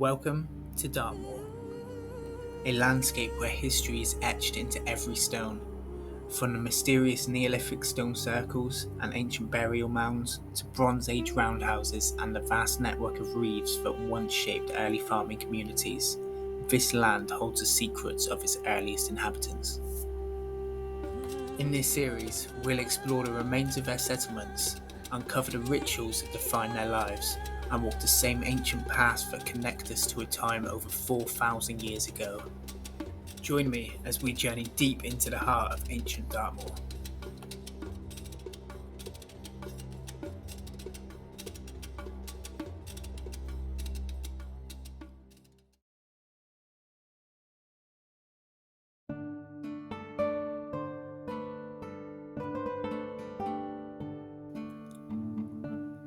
Welcome to Dartmoor, a landscape where history is etched into every stone, from the mysterious Neolithic stone circles and ancient burial mounds to Bronze Age roundhouses and the vast network of reefs that once shaped early farming communities. This land holds the secrets of its earliest inhabitants. In this series, we'll explore the remains of their settlements, uncover the rituals that define their lives, and walk the same ancient paths that connect us to a time over 4,000 years ago. Join me as we journey deep into the heart of Ancient Dartmoor.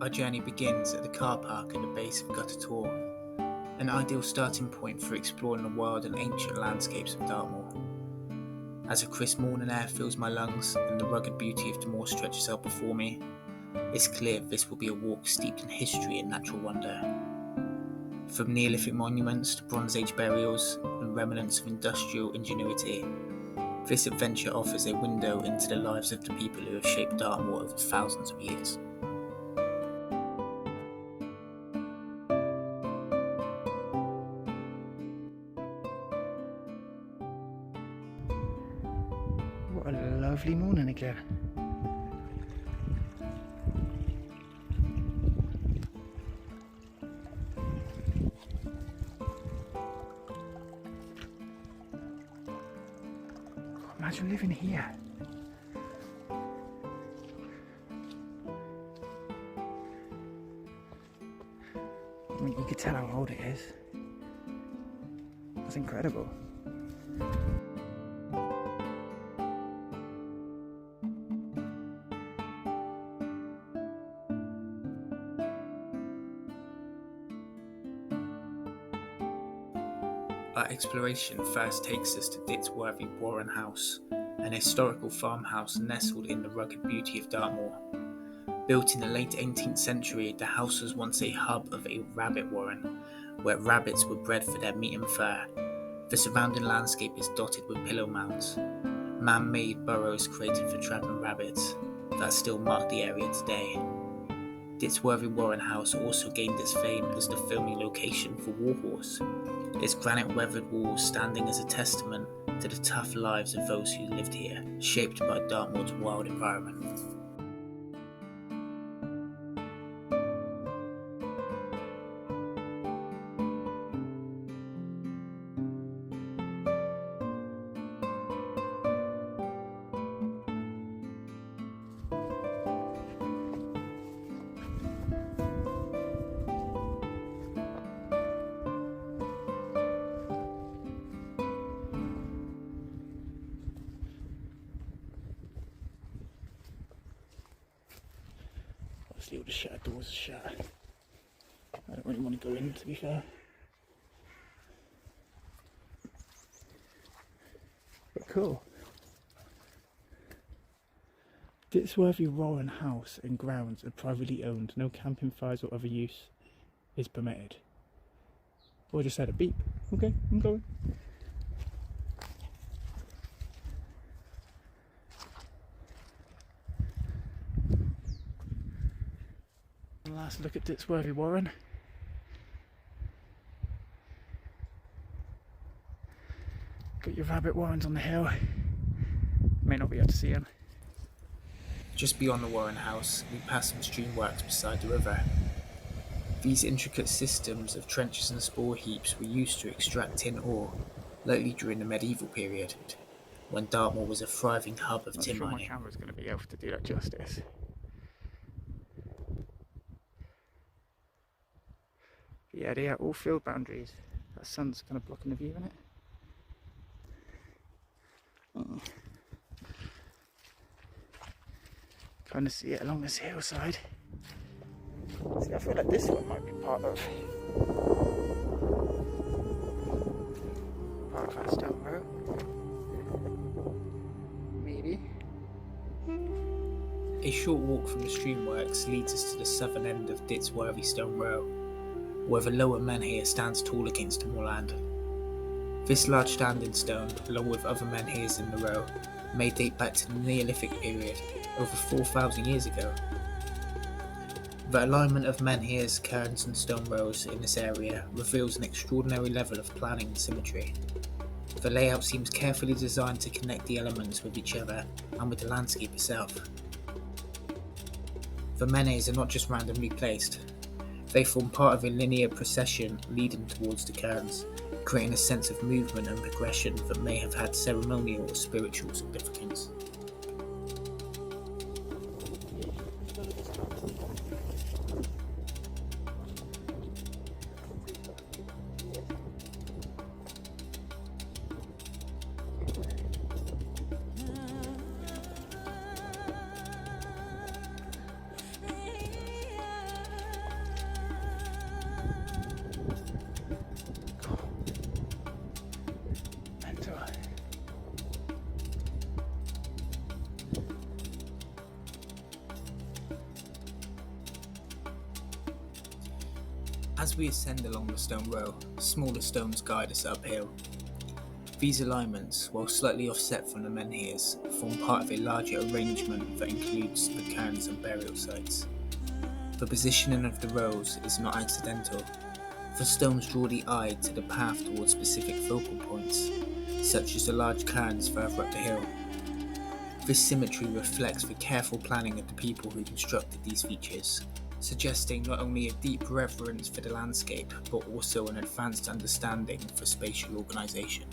Our journey begins at the car park at the base of Gutter Tor, an ideal starting point for exploring the wild and ancient landscapes of Dartmoor. As a crisp morning air fills my lungs and the rugged beauty of the moor stretches out before me, it's clear this will be a walk steeped in history and natural wonder. From Neolithic monuments to Bronze Age burials and remnants of industrial ingenuity, this adventure offers a window into the lives of the people who have shaped Dartmoor over thousands of years. What a lovely morning again. God, imagine living here. I mean, you could tell how old it is. That's incredible. Our exploration first takes us to Ditsworthy Warren House, an historical farmhouse nestled in the rugged beauty of Dartmoor. Built in the late 18th century, the house was once a hub of a rabbit warren, where rabbits were bred for their meat and fur. The surrounding landscape is dotted with pillow mounds, man-made burrows created for trapping rabbits, that still mark the area today. Ditsworthy Warren House also gained its fame as the filming location for Warhorse, its granite-weathered walls standing as a testament to the tough lives of those who lived here, shaped by Dartmoor's wild environment. Obviously all the shut doors are shut. I don't really want to go in, to be fair. But cool. Ditsworthy Warren House and grounds are privately owned. No camping fires or other use is permitted. Oh, I just had a beep. Okay, I'm going. Last look at Ditsworthy Warren. Got your rabbit warrens on the hill. May not be able to see them. Just beyond the Warren House, we pass some streamworks beside the river. These intricate systems of trenches and spore heaps were used to extract tin ore, likely during the medieval period, when Dartmoor was a thriving hub of tin mining. My camera's going to be able to do that justice. Yeah, they are all field boundaries. That sun's kind of blocking the view, isn't it? Kind of see it along this hillside. See, I feel like this one might be part of our stone row. Maybe. A short walk from the streamworks leads us to the southern end of Ditsworthy Stone Row, where the lower menhir stands tall against the moorland. This large standing stone, along with other menhirs in the row, may date back to the Neolithic period, over 4,000 years ago. The alignment of menhirs, cairns and stone rows in this area reveals an extraordinary level of planning and symmetry. The layout seems carefully designed to connect the elements with each other and with the landscape itself. The menhirs are not just randomly placed, they form part of a linear procession leading towards the cairns, creating a sense of movement and progression that may have had ceremonial or spiritual significance. As we ascend along the stone row, smaller stones guide us uphill. These alignments, while slightly offset from the menhirs, form part of a larger arrangement that includes the cairns and burial sites. The positioning of the rows is not accidental. The stones draw the eye to the path towards specific focal points, such as the large cairns further up the hill. This symmetry reflects the careful planning of the people who constructed these features, suggesting not only a deep reverence for the landscape, but also an advanced understanding for spatial organisation.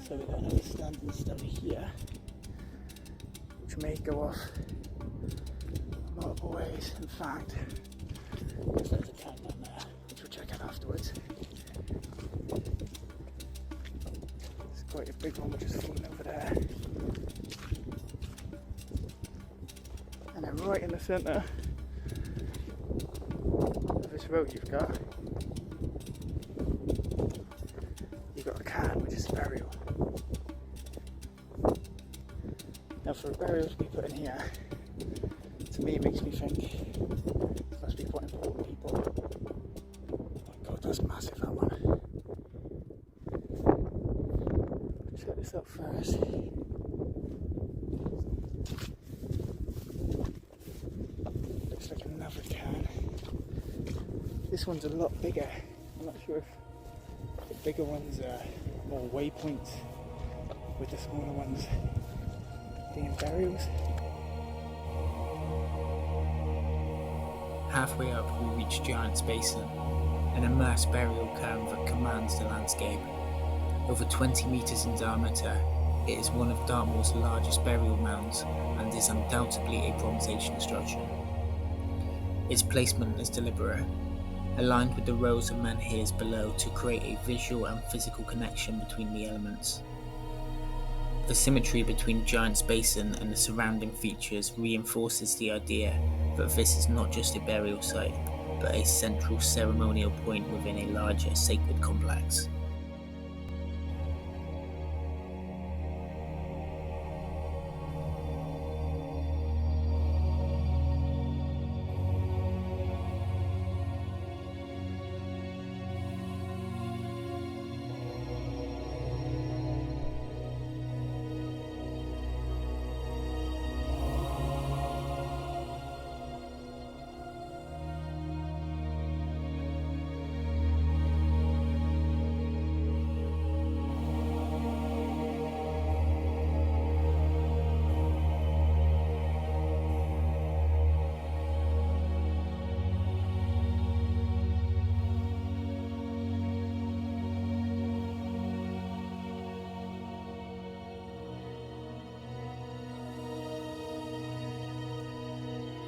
So we've got another standing stone here, which may go off multiple ways. In fact, there's a cat down there, which we'll check out afterwards. It's quite a big one which is falling over there. And then right in the centre of this road you've got a cairn which is a burial. Now for a burial to be put in here, to me it makes me think it must be quite important people. Oh my god, that's massive, that one. Check this out first. Looks like another cairn. This one's a lot bigger. I'm not sure if the bigger ones are more waypoints, with the smaller ones being burials. Halfway up we reach Giant's Basin, an immersed burial cairn that commands the landscape. Over 20 metres in diameter, it is one of Dartmoor's largest burial mounds and is undoubtedly a Bronze Age construction. Its placement is deliberate, aligned with the rows of menhirs below to create a visual and physical connection between the elements. The symmetry between Giant's Basin and the surrounding features reinforces the idea that this is not just a burial site, but a central ceremonial point within a larger sacred complex.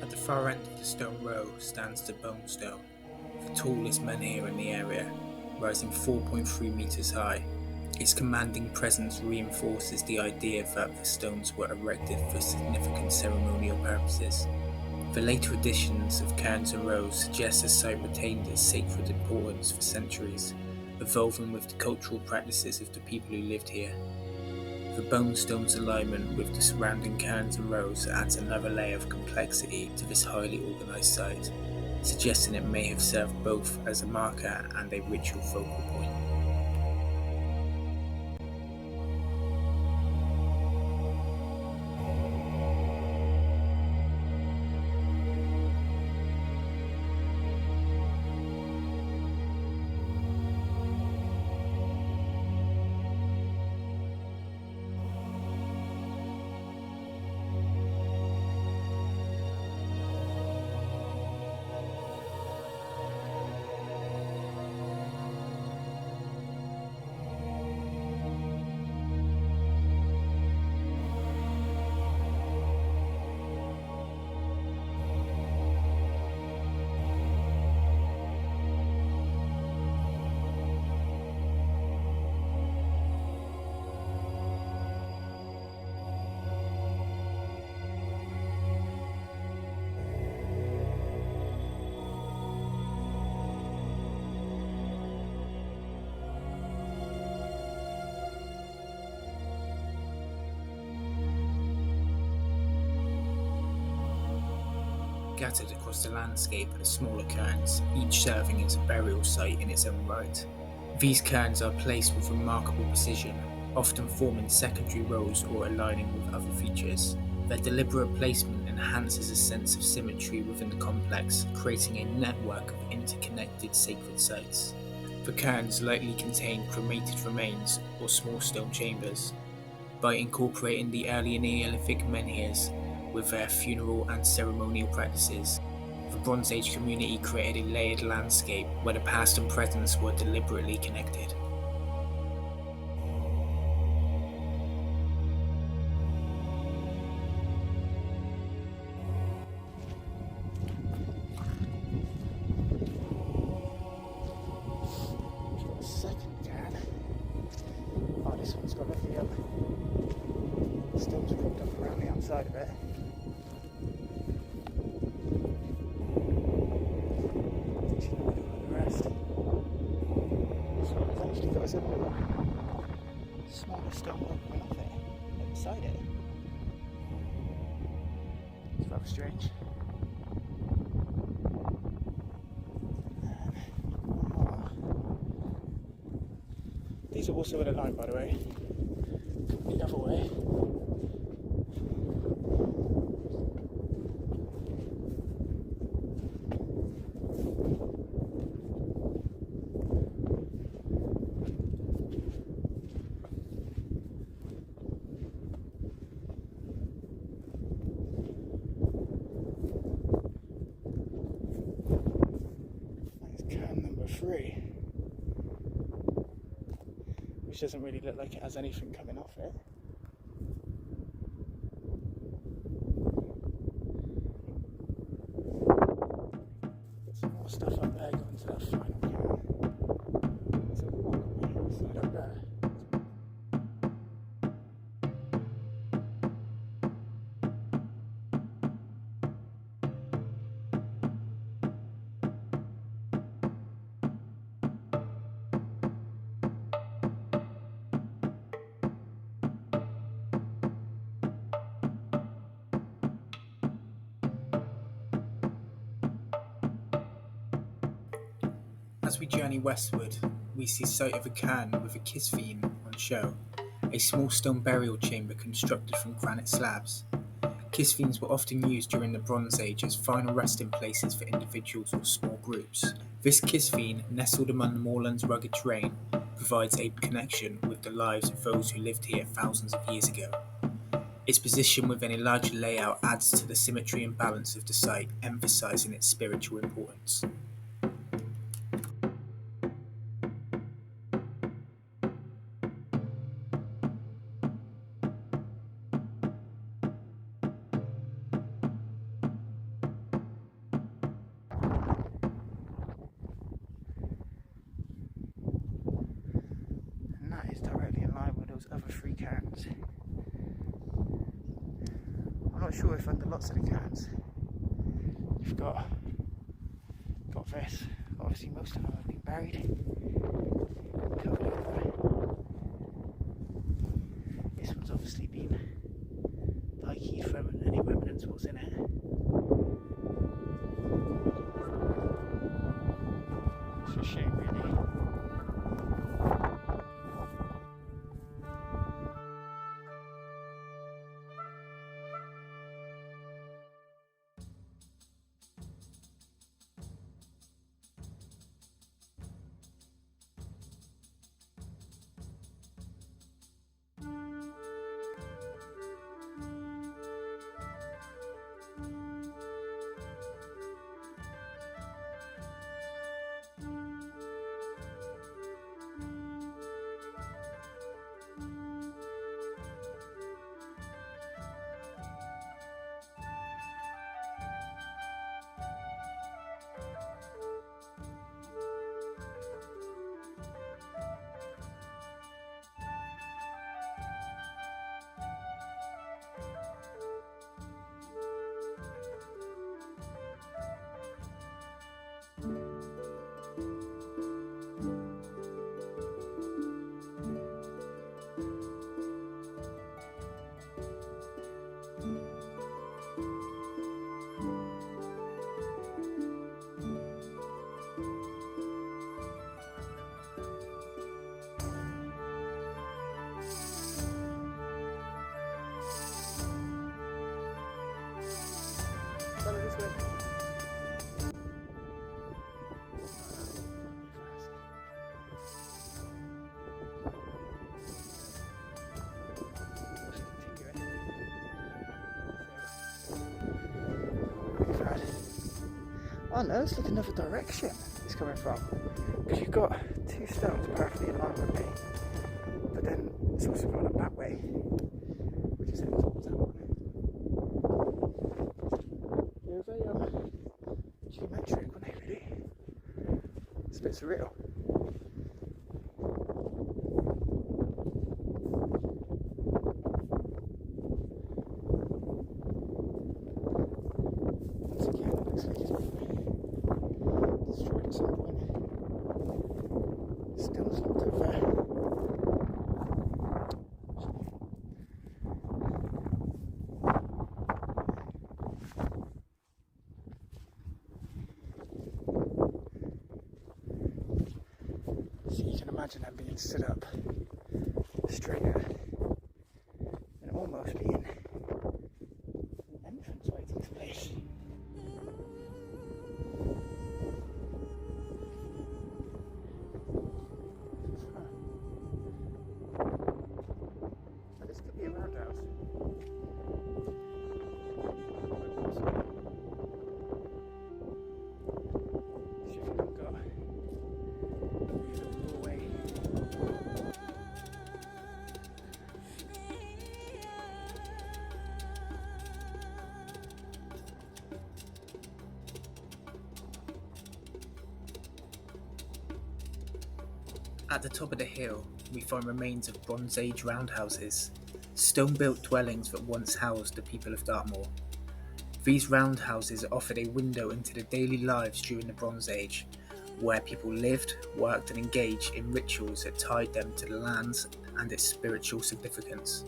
At the far end of the stone row stands the Bone Stone, the tallest menhir in the area, rising 4.3 metres high. Its commanding presence reinforces the idea that the stones were erected for significant ceremonial purposes. The later editions of cairns and rows suggest the site retained its sacred importance for centuries, evolving with the cultural practices of the people who lived here. The bone stone's alignment with the surrounding cairns and rows adds another layer of complexity to this highly organised site, suggesting it may have served both as a marker and a ritual focal point. Scattered across the landscape are smaller cairns, each serving as a burial site in its own right. These cairns are placed with remarkable precision, often forming secondary rows or aligning with other features. Their deliberate placement enhances a sense of symmetry within the complex, creating a network of interconnected sacred sites. The cairns likely contain cremated remains or small stone chambers. By incorporating the early Neolithic menhirs with their funeral and ceremonial practices, the Bronze Age community created a layered landscape where the past and present were deliberately connected. Second cairn. Oh, this one's got the stones propped up around the outside of it. There's a little smaller stone wall going off it, beside it. It's rather strange. These are also in a line, by the way. The other way. Which doesn't really look like it has anything coming off it. Got some more stuff up there going to that final cairn. There's a wall on the other side up there. As we journey westward, we see sight of a cairn with a Kistvaen on show, a small stone burial chamber constructed from granite slabs. Kistvaens were often used during the Bronze Age as final resting places for individuals or small groups. This Kistvaen, nestled among the moorland's rugged terrain, provides a connection with the lives of those who lived here thousands of years ago. Its position within a larger layout adds to the symmetry and balance of the site, emphasising its spiritual importance. And that is directly in line with those other three cairns. I'm not sure if under lots of the cairns you've got this. Obviously most of them have been buried. Have a look at that. This one's obviously been high-keyed from any remnants what's in it. It's a shame, really. Follow this way. Oh no, let's look another direction it's coming from. Because you've got two stones perfectly in line with me, but then it's also gone up that way, which is heading towards that one. They're very geometric, weren't they, really? It's a bit surreal. Once again, it looks like it's been destroyed at some point. Still knocked over. So you can imagine them being stood up straighter and almost being an entrance way to this place. So this could be a roundhouse. See if we've got a doorway. At the top of the hill, we find remains of Bronze Age roundhouses, stone-built dwellings that once housed the people of Dartmoor. These roundhouses offered a window into the daily lives during the Bronze Age, where people lived, worked and engaged in rituals that tied them to the lands and its spiritual significance.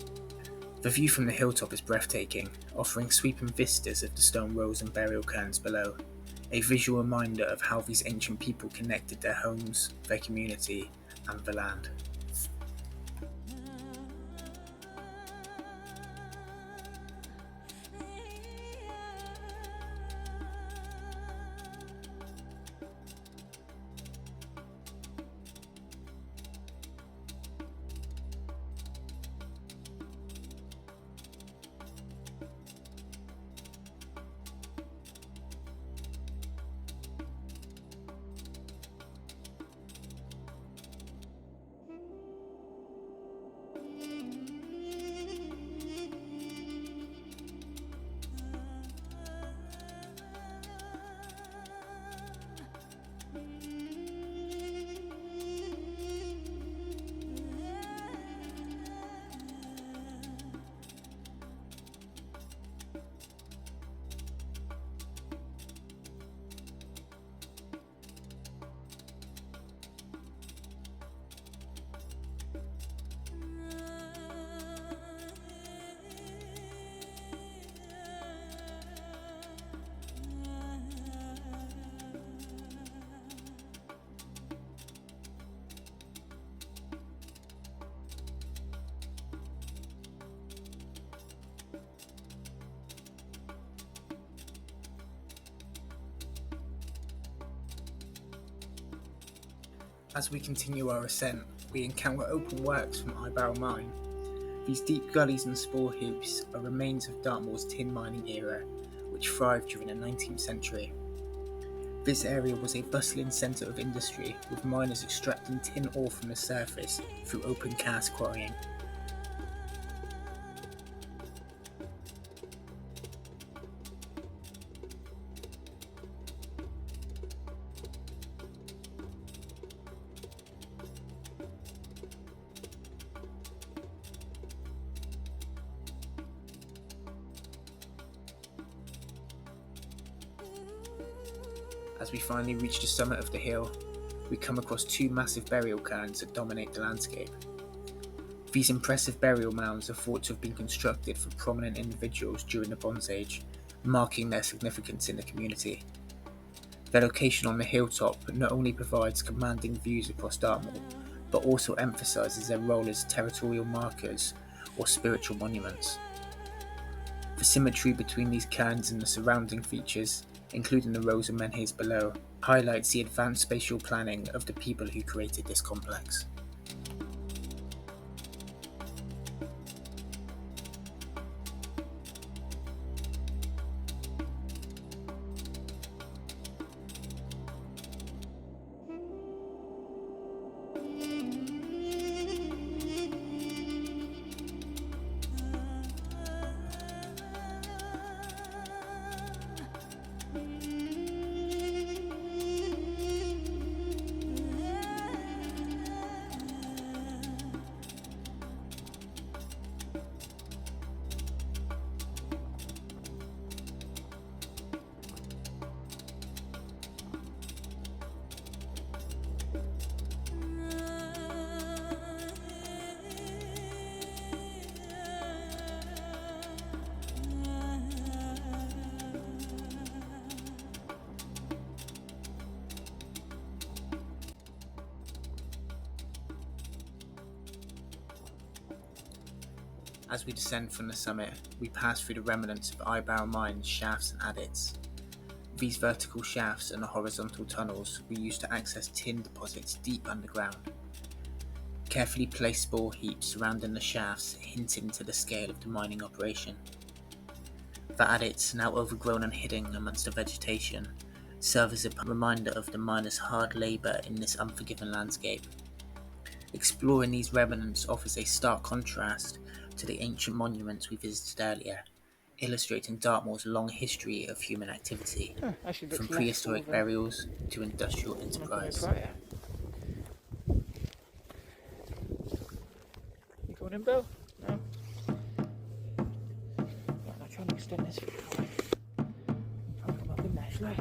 The view from the hilltop is breathtaking, offering sweeping vistas of the stone rows and burial cairns below, a visual reminder of how these ancient people connected their homes, their community and the land. As we continue our ascent, we encounter open works from Eyebarrow Mine. These deep gullies and spore heaps are remains of Dartmoor's tin mining era, which thrived during the 19th century. This area was a bustling centre of industry, with miners extracting tin ore from the surface through open cast quarrying. As we finally reach the summit of the hill, we come across two massive burial cairns that dominate the landscape. These impressive burial mounds are thought to have been constructed for prominent individuals during the Bronze Age, marking their significance in the community. Their location on the hilltop not only provides commanding views across Dartmoor, but also emphasises their role as territorial markers or spiritual monuments. The symmetry between these cairns and the surrounding features, including the rows of menhirs below, highlights the advanced spatial planning of the people who created this complex. As we descend from the summit, we pass through the remnants of Eyebarrow Mine's shafts and adits. These vertical shafts and the horizontal tunnels were used to access tin deposits deep underground. Carefully placed spore heaps surrounding the shafts hinted to the scale of the mining operation. The adits, now overgrown and hidden amongst the vegetation, serve as a reminder of the miners' hard labour in this unforgiving landscape. Exploring these remnants offers a stark contrast to the ancient monuments we visited earlier, illustrating Dartmoor's long history of human activity, from prehistoric burials to industrial enterprise. You going in, Bill? No? Right, I'm trying to extend this. I'll come up in there, shall I?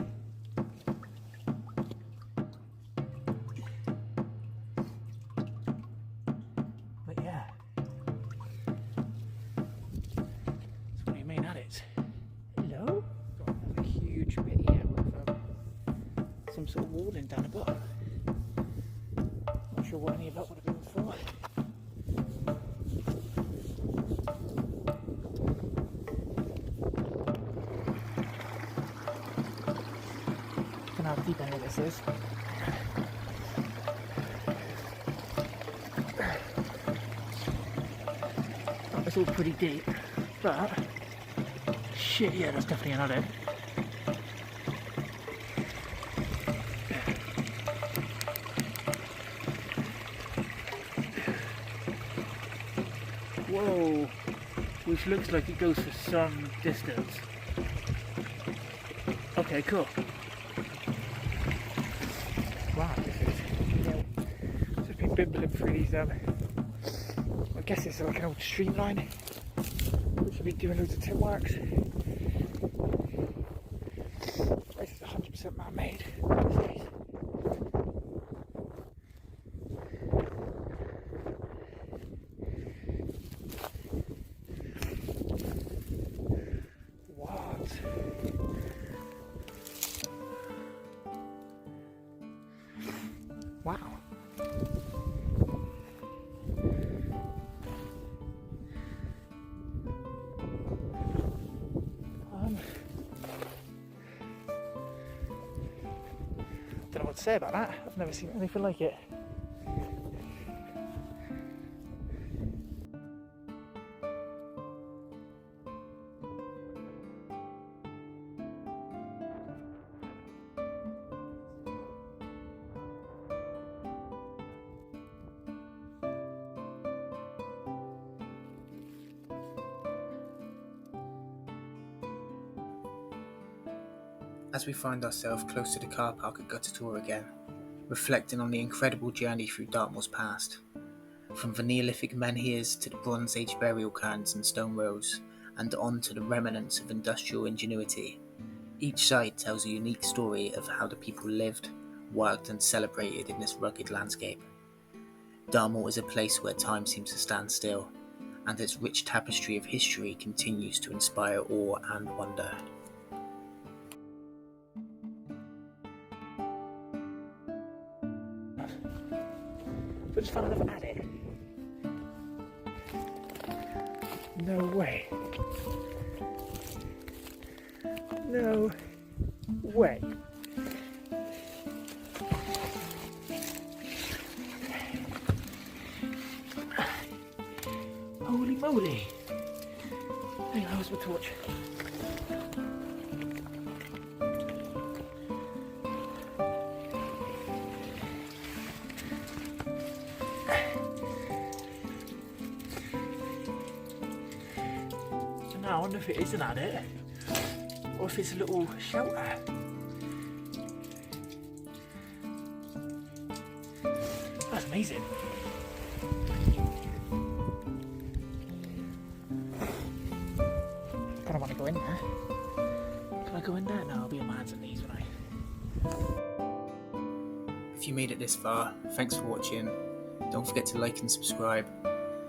But yeah. It's one of your main adits. Hello? Got a huge bit here with some sort of walling down the bottom. Not sure what any of that would have been for. I don't know how deep any of this is. It's all pretty deep, but shit, yeah, that's definitely an adit. Whoa, which looks like it goes for some distance. Okay, cool. Wow, this is just been bimbling through these. I guess it's like an old streamline, which will be doing loads of tin works. This is 100% man-made these days. Wow. Don't know what to say about that. I've never seen anything like it. as we find ourselves close to the car park at Gutter Tor again, reflecting on the incredible journey through Dartmoor's past. From the Neolithic Menhirs to the Bronze Age burial cairns and stone rows, and on to the remnants of industrial ingenuity. Each site tells a unique story of how the people lived, worked and celebrated in this rugged landscape. Dartmoor is a place where time seems to stand still, and its rich tapestry of history continues to inspire awe and wonder. So I just found another adit. No way. No way. Holy moly. Hang on, where's my torch? Now I wonder if it is an adit or if it's a little shelter. That's amazing. I kind of want to go in there. Can I go in there? No, I'll be on my hands and knees when If you made it this far, thanks for watching. Don't forget to like and subscribe,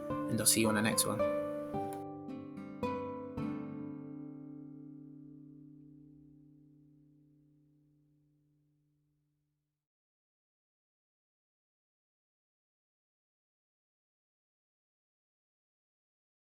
and I'll see you on the next one.